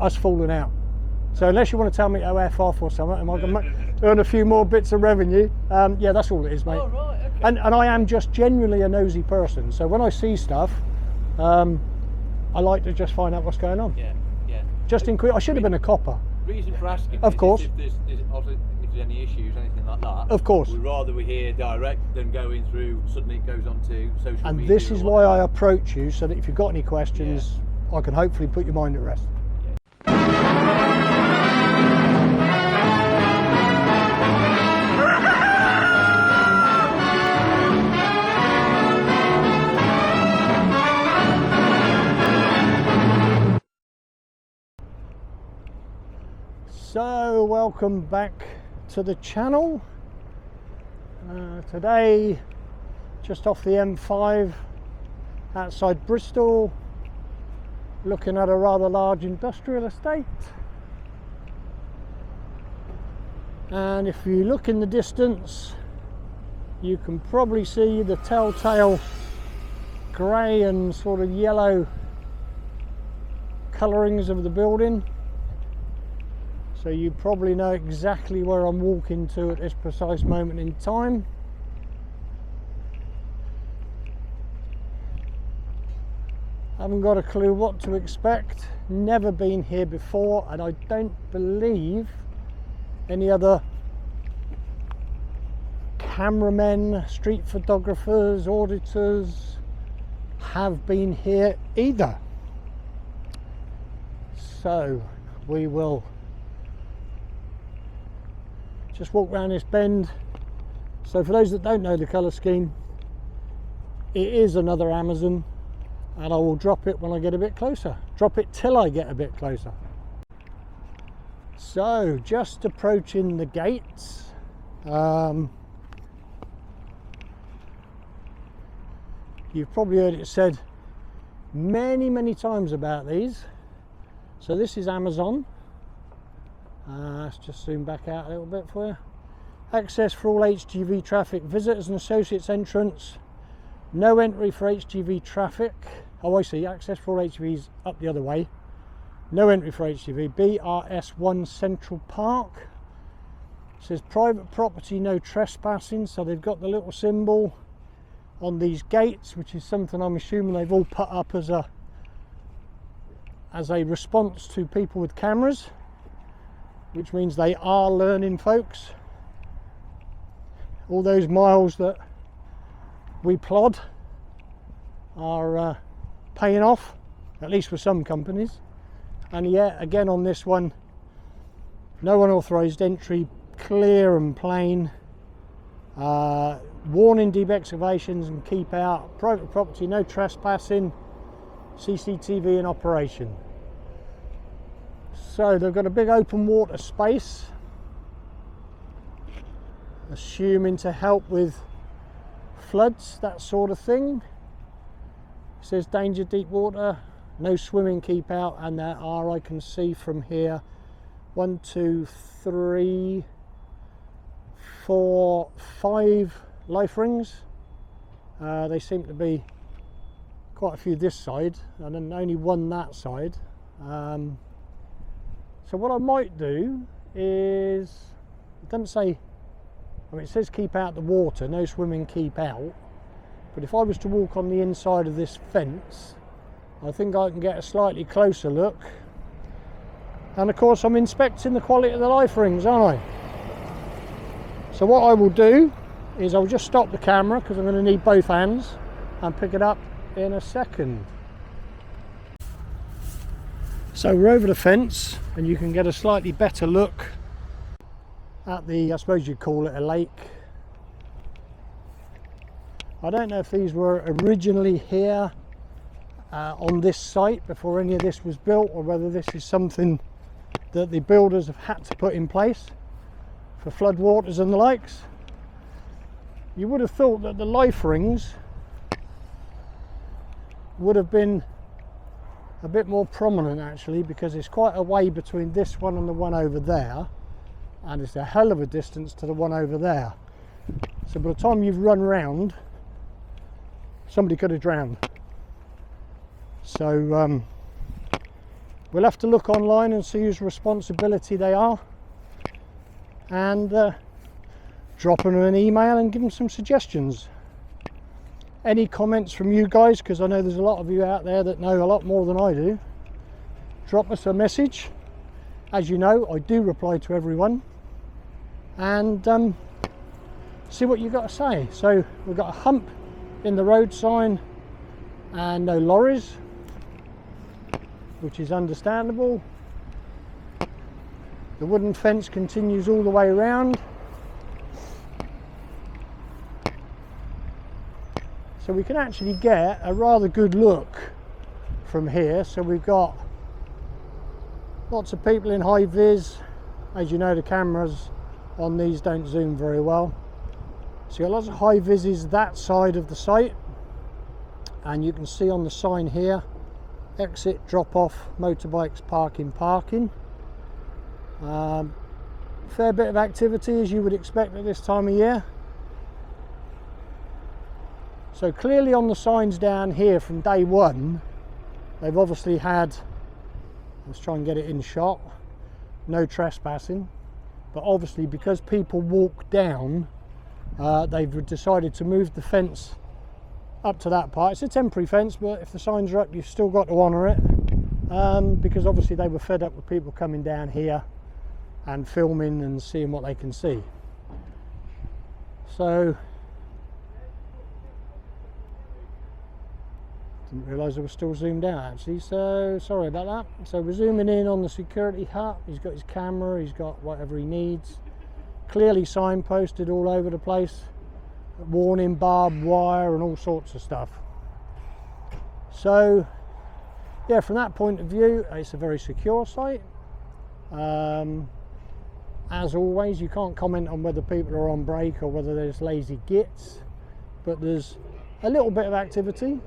us falling out. So unless you want to tell me to F off or something, and I can earn a few more bits of revenue, yeah, that's all it is, mate. Oh, right, okay. And I am just genuinely a nosy person. So when I see stuff, I like to just find out what's going on. Yeah, yeah. Just in quick, I should have been a copper. Reason for asking Of is course. if there's any issues, anything like that. Of course. We'd rather we hear direct than going through, suddenly it goes on to social media. And this is why I approach you, so that if you've got any questions, I can hopefully put your mind at rest. So welcome back to the channel. Today just off the M5 outside Bristol, looking at a rather large industrial estate, and if you look in the distance you can probably see the telltale grey and sort of yellow colourings of the building. So you probably know exactly where I'm walking to at this precise moment in time. Haven't got a clue what to expect. Never been here before, and I don't believe any other cameramen, street photographers, auditors have been here either. So we will just walk around this bend. So for those that don't know the colour scheme, it is another Amazon, and I will drop it when I get a bit closer. Drop it till I get a bit closer. So just approaching the gates. You've probably heard it said many times about these. So this is Amazon. Let's just zoom back out a little bit for you. Access for all HGV traffic, visitors and associates entrance, no entry for HGV traffic. Oh, I see, access for all HGVs up the other way, no entry for HGV. BRS1 Central Park. It says private property, no trespassing. So they've got the little symbol on these gates, which is something I'm assuming they've all put up as a response to people with cameras, which means they are learning, folks. All those miles that we plod are paying off, at least for some companies. And yeah, again on this one, no unauthorised entry, clear and plain. Warning, deep excavations and keep out. Private property, no trespassing. CCTV in operation. So they've got a big open water space, assuming to help with floods, that sort of thing. It says danger deep water, no swimming, keep out, and there are, I can see from here, 1, 2, 3, 4, 5 life rings. They seem to be quite a few this side, and then only one that side. So what I might do is, it doesn't say, I mean it says keep out the water, no swimming, keep out, but if I was to walk on the inside of this fence, I think I can get a slightly closer look. And of course I'm inspecting the quality of the life rings, aren't I? So what I will do is I'll just stop the camera, because I'm going to need both hands, and pick it up in a second. So we're over the fence, and you can get a slightly better look at the, I suppose you'd call it a lake. I don't know if these were originally here on this site before any of this was built, or whether this is something that the builders have had to put in place for floodwaters and the likes. You would have thought that the life rings would have been a bit more prominent actually, because it's quite a way between this one and the one over there, and it's a hell of a distance to the one over there. So by the time you've run round, somebody could have drowned. So we'll have to look online and see whose responsibility they are, and drop them an email and give them some suggestions. Any comments from you guys, because I know there's a lot of you out there that know a lot more than I do. Drop us a message. As you know, I do reply to everyone, and see what you've got to say. So we've got a hump in the road sign and no lorries, which is understandable. The wooden fence continues all the way around. So we can actually get a rather good look from here. So we've got lots of people in high vis. As you know, the cameras on these don't zoom very well. So you've got lots of high vises that side of the site, and you can see on the sign here, exit, drop off, motorbikes, parking. Fair bit of activity, as you would expect at this time of year. So clearly on the signs down here from day one, they've obviously had, let's try and get it in shot, no trespassing. But obviously because people walk down, they've decided to move the fence up to that part. It's a temporary fence, but if the signs are up, you've still got to honour it, because obviously they were fed up with people coming down here and filming and seeing what they can see. So didn't realise I was still zoomed out actually, so sorry about that. So we're zooming in on the security hut. He's got his camera, he's got whatever he needs. Clearly signposted all over the place, warning, barbed wire and all sorts of stuff. So yeah, from that point of view, it's a very secure site. As always, you can't comment on whether people are on break or whether there's lazy gits, but there's a little bit of activity.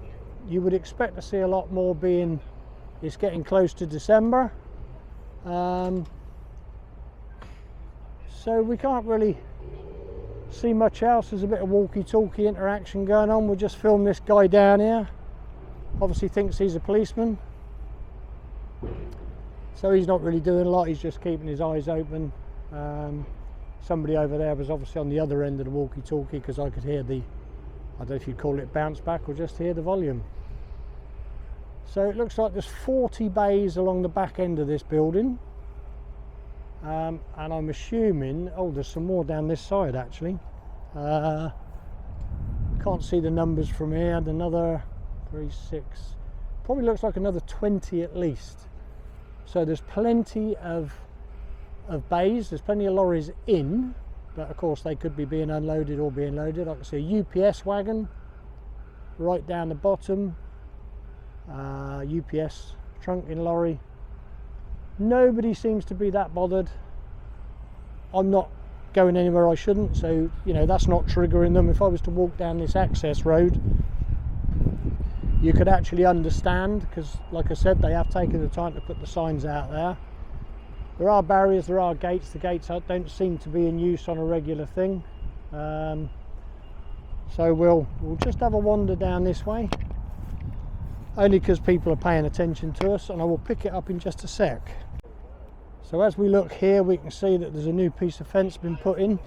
You would expect to see a lot more, being it's getting close to December. So we can't really see much else. There's a bit of walkie-talkie interaction going on. We'll just film this guy down here. Obviously thinks he's a policeman. So he's not really doing a lot, he's just keeping his eyes open. Somebody over there was obviously on the other end of the walkie-talkie, because I could hear the, I don't know if you'd call it bounce back or just hear the volume. So it looks like there's 40 bays along the back end of this building. And I'm assuming, oh, there's some more down this side actually. Can't see the numbers from here. Another 3, 6, probably looks like another 20 at least. So there's plenty of bays, there's plenty of lorries in, but of course they could be being unloaded or being loaded. I can see a UPS wagon right down the bottom, UPS trunking lorry. Nobody seems to be that bothered. I'm not going anywhere I shouldn't, so you know that's not triggering them. If I was to walk down this access road, you could actually understand, because like I said, they have taken the time to put the signs out there. There are barriers, there are gates. The gates don't seem to be in use on a regular thing. So we'll just have a wander down this way, only because people are paying attention to us, and I will pick it up in just a sec. So as we look here, we can see that there's a new piece of fence been put in.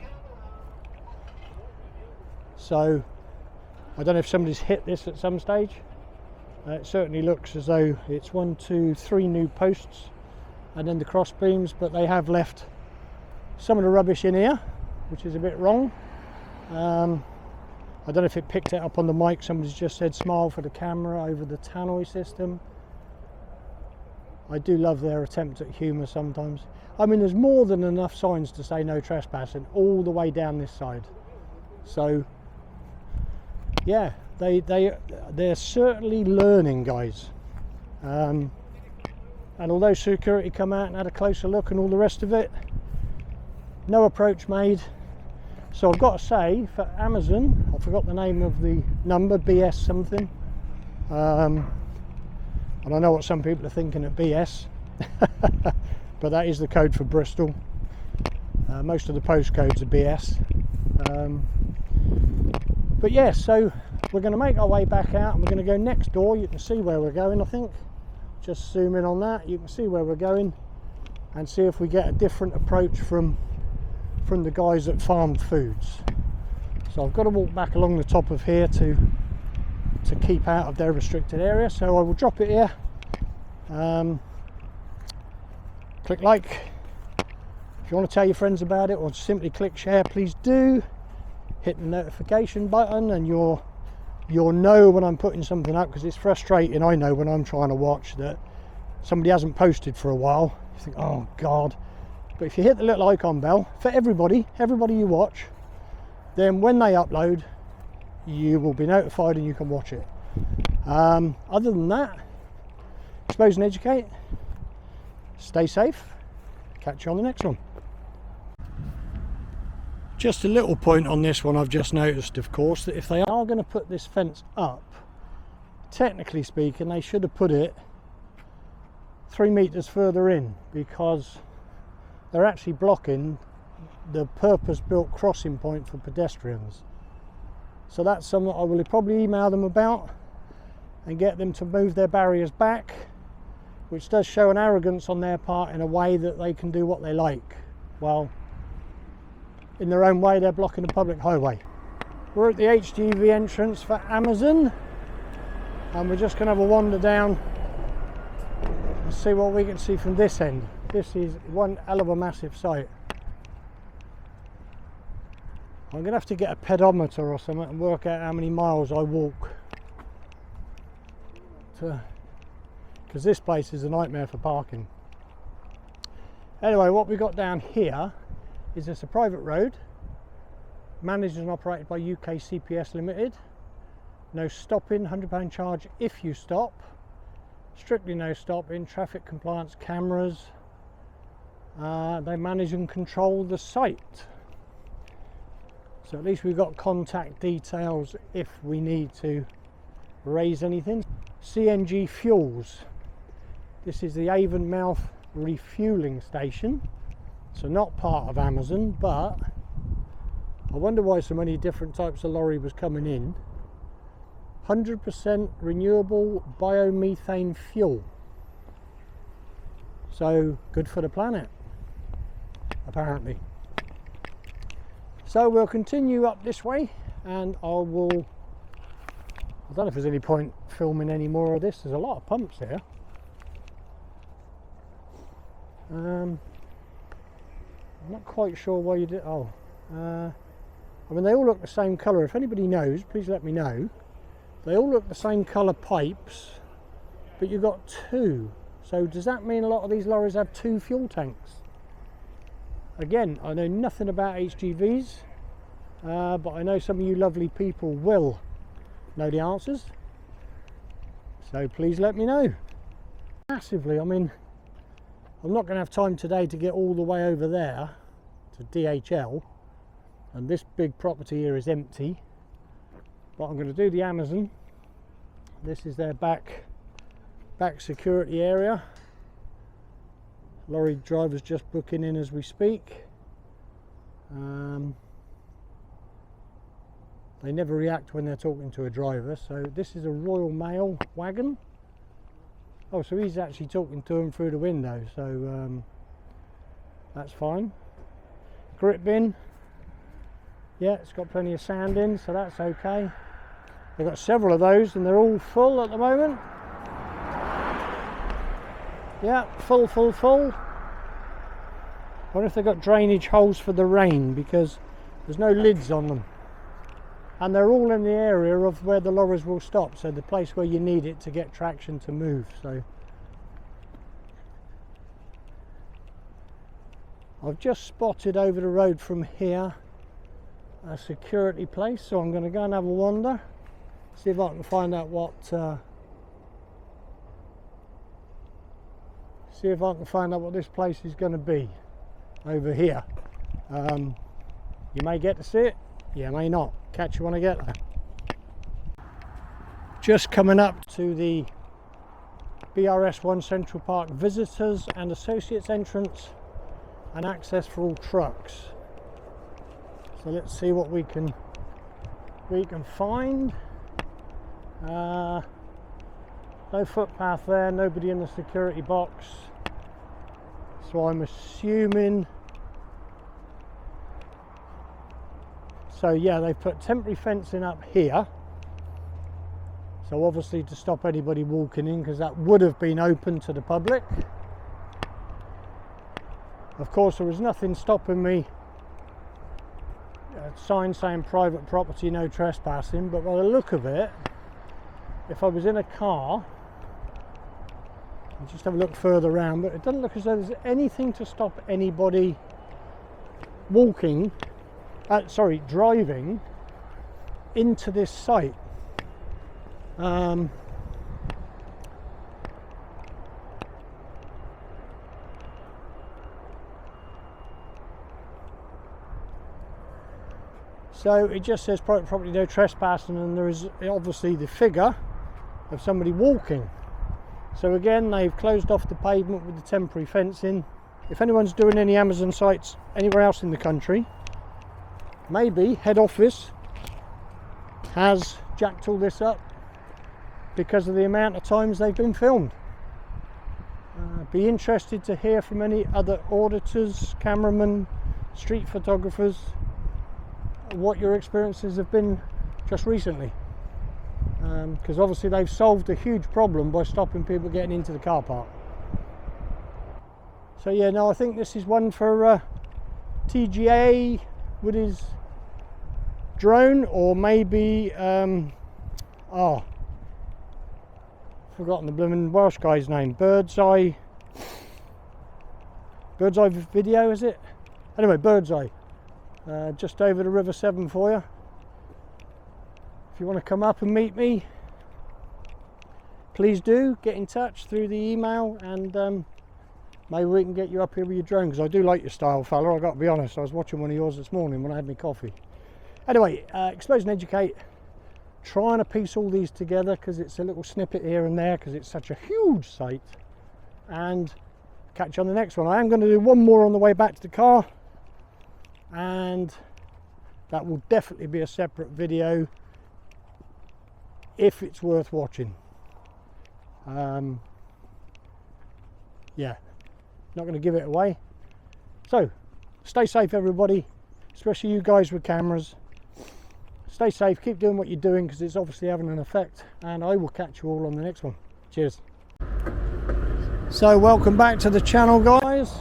So I don't know if somebody's hit this at some stage. It certainly looks as though it's 1, 2, 3 new posts and then the cross beams, but they have left some of the rubbish in here, which is a bit wrong. I don't know if it picked it up on the mic. Somebody's just said smile for the camera over the tannoy system. I do love their attempt at humour sometimes. I mean, there's more than enough signs to say no trespassing all the way down this side. So yeah, they're certainly learning, guys. And although security come out and had a closer look and all the rest of it, no approach made. So I've got to say, for Amazon, I forgot the name of the number, BS something. And I know what some people are thinking at BS, but that is the code for Bristol. Most of the postcodes are BS. But yeah, so we're going to make our way back out, and we're going to go next door. You can see where we're going, I think. just zoom in on that, you can see where we're going and see if we get a different approach from the guys at Farmed Foods. So I've got to walk back along the top of here to keep out of their restricted area, so I will drop it here. Click like if you want to tell your friends about it, or simply click share, please do. Hit the notification button and you'll know when I'm putting something up, because it's frustrating, I know, when I'm trying to watch that somebody hasn't posted for a while. You think, oh god. But if you hit the little icon bell for everybody you watch, then when they upload you will be notified and you can watch it. Other than that, expose and educate, stay safe, catch you on the next one. Just a little point on this one, I've just noticed, of course, that if they are going to put this fence up, technically speaking they should have put it 3 meters further in, because they're actually blocking the purpose-built crossing point for pedestrians. So that's something I will probably email them about and get them to move their barriers back, which does show an arrogance on their part in a way that they can do what they like. Well, in their own way they're blocking a public highway. We're at the HGV entrance for Amazon and we're just going to have a wander down and see what we can see from this end. This is one hell of a massive site. I'm going to have to get a pedometer or something and work out how many miles I walk, because this place is a nightmare for parking. Anyway, what we got down here is it's a private road, managed and operated by UK CPS Limited. No stopping, £100 charge if you stop, strictly no stopping, traffic compliance cameras. They manage and control the site. So at least we've got contact details if we need to raise anything. CNG Fuels. This is the Avonmouth refueling station. So not part of Amazon, but I wonder why so many different types of lorry was coming in. 100% renewable biomethane fuel. So good for the planet, apparently. So we'll continue up this way and I don't know if there's any point filming any more of this. There's a lot of pumps here. I'm not quite sure why you did. I mean, they all look the same colour. If anybody knows, please let me know. They all look the same colour pipes, but you've got two. So does that mean a lot of these lorries have two fuel tanks? Again, I know nothing about HGVs, but I know some of you lovely people will know the answers. So please let me know. Massively, I mean, I'm not going to have time today to get all the way over there to DHL, and this big property here is empty, but I'm going to do the Amazon. This is their back security area. Lorry drivers just booking in as we speak. They never react when they're talking to a driver. So this is a Royal Mail wagon. Oh, so he's actually talking to him through the window, so that's fine. Grit bin, yeah, it's got plenty of sand in, so that's okay. They've got several of those and they're all full at the moment. Yeah, full. I wonder if they've got drainage holes for the rain, because there's no lids on them. And they're all in the area of where the lorries will stop, so the place where you need it to get traction to move. So I've just spotted over the road from here a security place, so I'm going to go and have a wander, see if I can find out what this place is going to be over here. You may get to see it, you may not. Catch you when I get there. Just coming up to the BRS1 Central Park visitors and associates entrance and access for all trucks. So let's see what we can No footpath there, nobody in the security box. So I'm assuming. So yeah, they've put temporary fencing up here. So obviously to stop anybody walking in, because that would have been open to the public. Of course, there was nothing stopping me. A sign saying private property, no trespassing. But by the look of it, if I was in a car, I'll just have a look further around, but it doesn't look as though there's anything to stop anybody walking, driving into this site. So it just says private property, no trespassing, and there is obviously the figure of somebody walking. So again, they've closed off the pavement with the temporary fencing. If anyone's doing any Amazon sites anywhere else in the country, maybe head office has jacked all this up because of the amount of times they've been filmed. Be interested to hear from any other auditors, cameramen, street photographers, what your experiences have been just recently. Because obviously they've solved a huge problem by stopping people getting into the car park. So yeah, no, I think this is one for TGA with his drone, or maybe forgotten the blooming Welsh guy's name. Bird's Eye Video, is it? Anyway, Bird's Eye, just over the River Severn for you. If you want to come up and meet me, please do get in touch through the email, and maybe we can get you up here with your drone, because I do like your style, fella. I've got to be honest, I was watching one of yours this morning when I had my coffee. Anyway, Expose and Educate, trying to piece all these together, because it's a little snippet here and there, because it's such a huge site, and catch you on the next one. I am going to do one more on the way back to the car, and that will definitely be a separate video if it's worth watching. Yeah, not going to give it away. So stay safe, everybody, especially you guys with cameras. Stay safe, keep doing what you're doing, because it's obviously having an effect, and I will catch you all on the next one. Cheers. So welcome back to the channel, guys.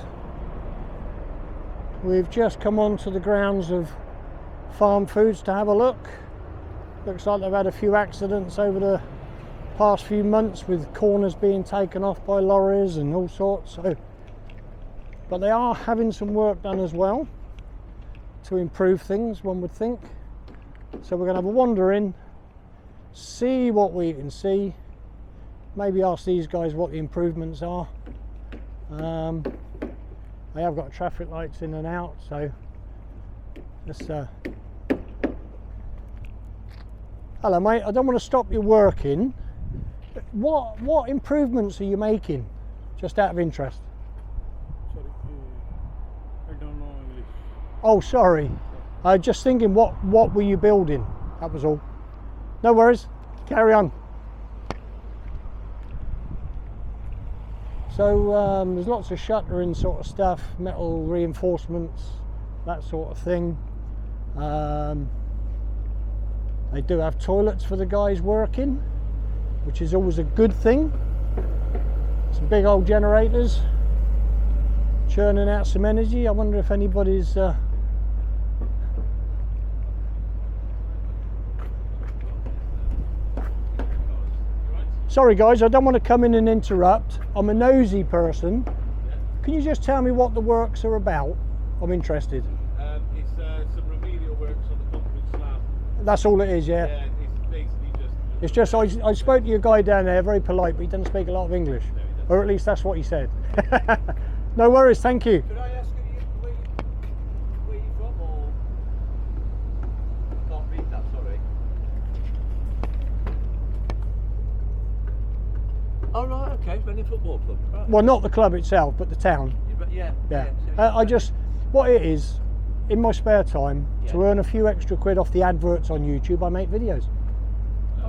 We've just come onto the grounds of Farm Foods to have a look. Looks like they've had a few accidents over the past few months, with corners being taken off by lorries and all sorts. So, but they are having some work done as well to improve things, one would think. So we're going to have a wander in, see what we can see, maybe ask these guys what the improvements are. They have got traffic lights in and out, so let's hello mate, I don't want to stop you working. What improvements are you making, just out of interest? Sorry, I don't know English. Oh, sorry. I was just thinking, what were you building? That was all. No worries, carry on. So there's lots of shuttering sort of stuff, metal reinforcements, that sort of thing. They do have toilets for the guys working, which is always a good thing. Some big old generators churning out some energy. I wonder if anybody's sorry guys, I don't want to come in and interrupt. I'm a nosy person. Can you just tell me what the works are about? I'm interested. It's some remedial works on the concrete slab. That's all it is, yeah? Yeah, it's basically just... It's just, I spoke to your guy down there, very polite, but he doesn't speak a lot of English. No, he doesn't. Or at least that's what he said. No worries, thank you. Could I ask you where you're from, or... Can't read that, sorry. Oh right, okay, Reading Football Club. Right. Well, not the club itself, but the town. Yeah. Yeah. So I just, what it is, in my spare time, to Yeah. earn a few extra quid off the adverts on YouTube, I make videos.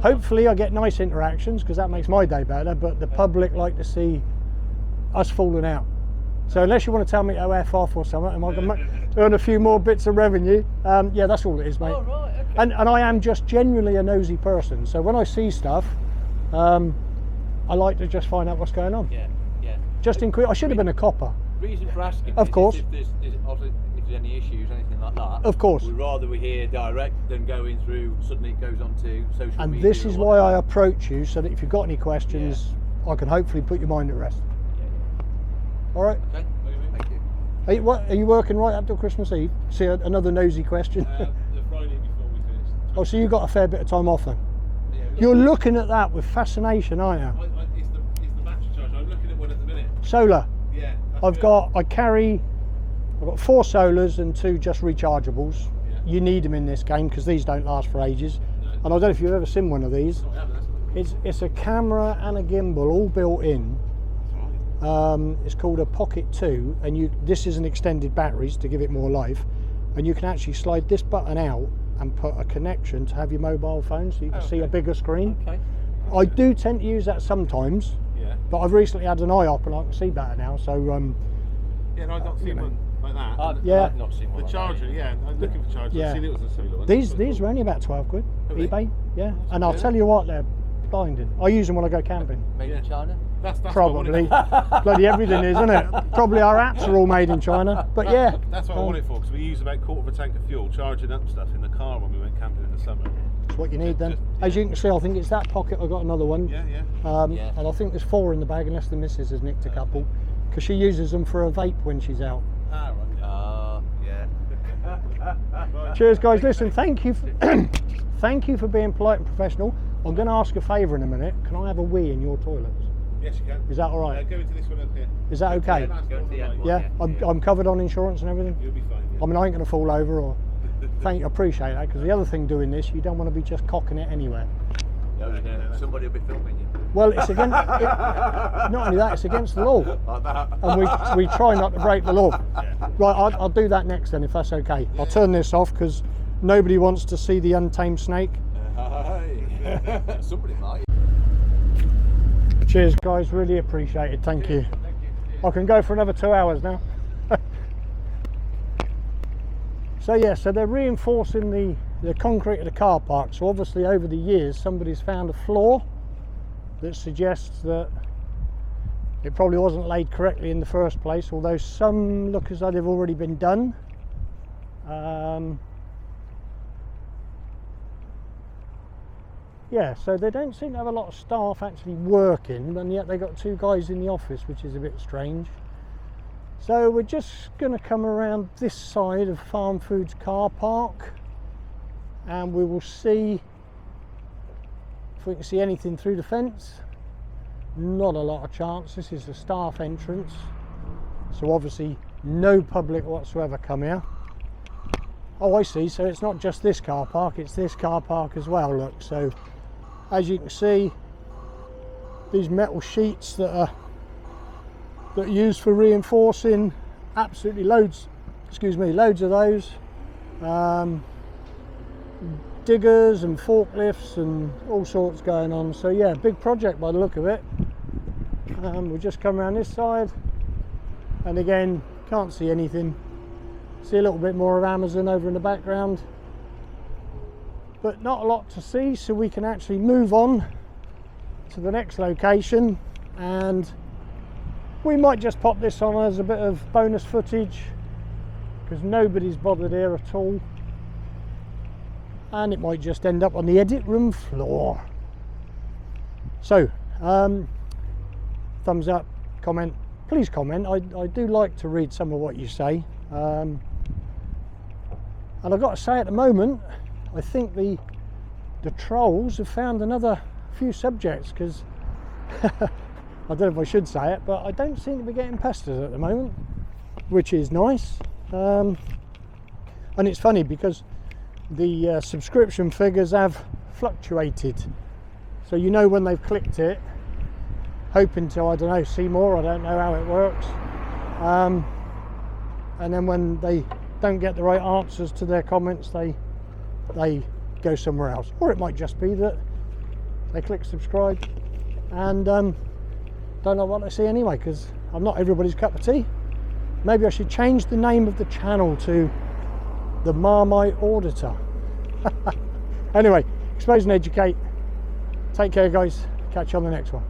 Hopefully I get nice interactions because that makes my day better, but the public like to see us falling out. So unless you want to tell me to F off or something and I can earn a few more bits of revenue, yeah, that's all it is, mate. Oh, right, okay. And I am just genuinely a nosy person. So when I see stuff, I like to just find out what's going on. Yeah, yeah. Just in quick, I should have been a copper. Reason for asking Of is course. if there's any issues, anything like that. Of course. We'd rather we hear direct than going through, suddenly it goes on to social And media. this is or why I whatever. approach you, so that if you've got any questions, I can hopefully put your mind at rest. All right. Okay, thank you. Are you working right up till Christmas Eve? See, another nosy question. The Friday before we finished. Oh, so you got a fair bit of time off then? Yeah, You're looking at that with fascination, aren't you? It's the battery charge. I'm looking at one at the minute. Solar. Yeah. I've got 4 solars and 2 just rechargeables. Yeah. You need them in this game because these don't last for ages. No. And I don't know if you've ever seen one of these. It's a camera and a gimbal all built in. It's called a Pocket 2, and this is an extended batteries to give it more life, and you can actually slide this button out and put a connection to have your mobile phone so you can see a bigger screen. Okay. I do tend to use that sometimes, Yeah. but I've recently had an eye op and I can see better now, so Yeah, no, I've not seen one like that. Yeah. I've not seen one The like charger, that. yeah, I'm looking for chargers. Yeah. I've seen it was a solar one. these are only about 12 quid, Are they? eBay, yeah, and I'll okay. tell you what, they're blinding. I use them when I go camping. Made in Yeah. China? That's Probably. What I wanted. Bloody everything is, isn't it? Probably our apps are all made in China, but yeah. That's what I want it for, because we use about a quarter of a tank of fuel charging up stuff in the car when we went camping in the summer. That's what you need then. Just- As you can see, I think it's that pocket. I got another one. Yeah, yeah. Yeah. And I think there's 4 in the bag, unless the missus has nicked a couple, because she uses them for a vape when she's out. Ah, right. Yeah. Right. Cheers, guys. Listen, thank you, thank you for being polite and professional. I'm going to ask a favour in a minute. Can I have a wee in your toilets? Yes, you can. Is that all right? Go into this one up here. Is that okay? Yeah, Go into the end one. Yeah, I'm covered on insurance and everything. You'll be fine. Yeah. I mean, I ain't going to fall over or. Thank you, I appreciate that, because the other thing doing this, you don't want to be just cocking it anywhere. No, somebody will be filming you. Well, it's against. Not only that, it's against the law. Like that. And we try not to break the law. Right, I'll do that next then, if that's okay. I'll turn this off because nobody wants to see the untamed snake. Hey. Somebody might. Cheers, guys, really appreciate it. Thank you. I can go for another 2 hours now. So yeah, so they're reinforcing the concrete of the car park. So obviously over the years somebody's found a flaw that suggests that it probably wasn't laid correctly in the first place, although some look as though they've already been done. Yeah, so they don't seem to have a lot of staff actually working, and yet they got 2 guys in the office, which is a bit strange. So we're just going to come around this side of Farm Foods car park, and we will see if we can see anything through the fence. Not a lot of chance. This is the staff entrance, so obviously no public whatsoever come here. Oh, I see, so it's not just this car park, it's this car park as well. Look, so as you can see, these metal sheets that are used for reinforcing, absolutely loads of those. Diggers and forklifts and all sorts going on. So yeah, big project by the look of it. We'll just come around this side, and again, can't see anything. See a little bit more of Amazon over in the background, but not a lot to see, so we can actually move on to the next location, and we might just pop this on as a bit of bonus footage because nobody's bothered here at all, and it might just end up on the edit room floor. So thumbs up, comment, please comment. I do like to read some of what you say, and I've got to say, at the moment I think the trolls have found another few subjects, because I don't know if I should say it, but I don't seem to be getting pestered at the moment, which is nice. And it's funny because the subscription figures have fluctuated, so you know when they've clicked it hoping to, I don't know, see more. I don't know how it works, and then when they don't get the right answers to their comments, they go somewhere else. Or it might just be that they click subscribe, and don't know what they see anyway, because I'm not everybody's cup of tea. Maybe I should change the name of the channel to the Marmite Auditor. Anyway, expose and educate. Take care, guys. Catch you on the next one.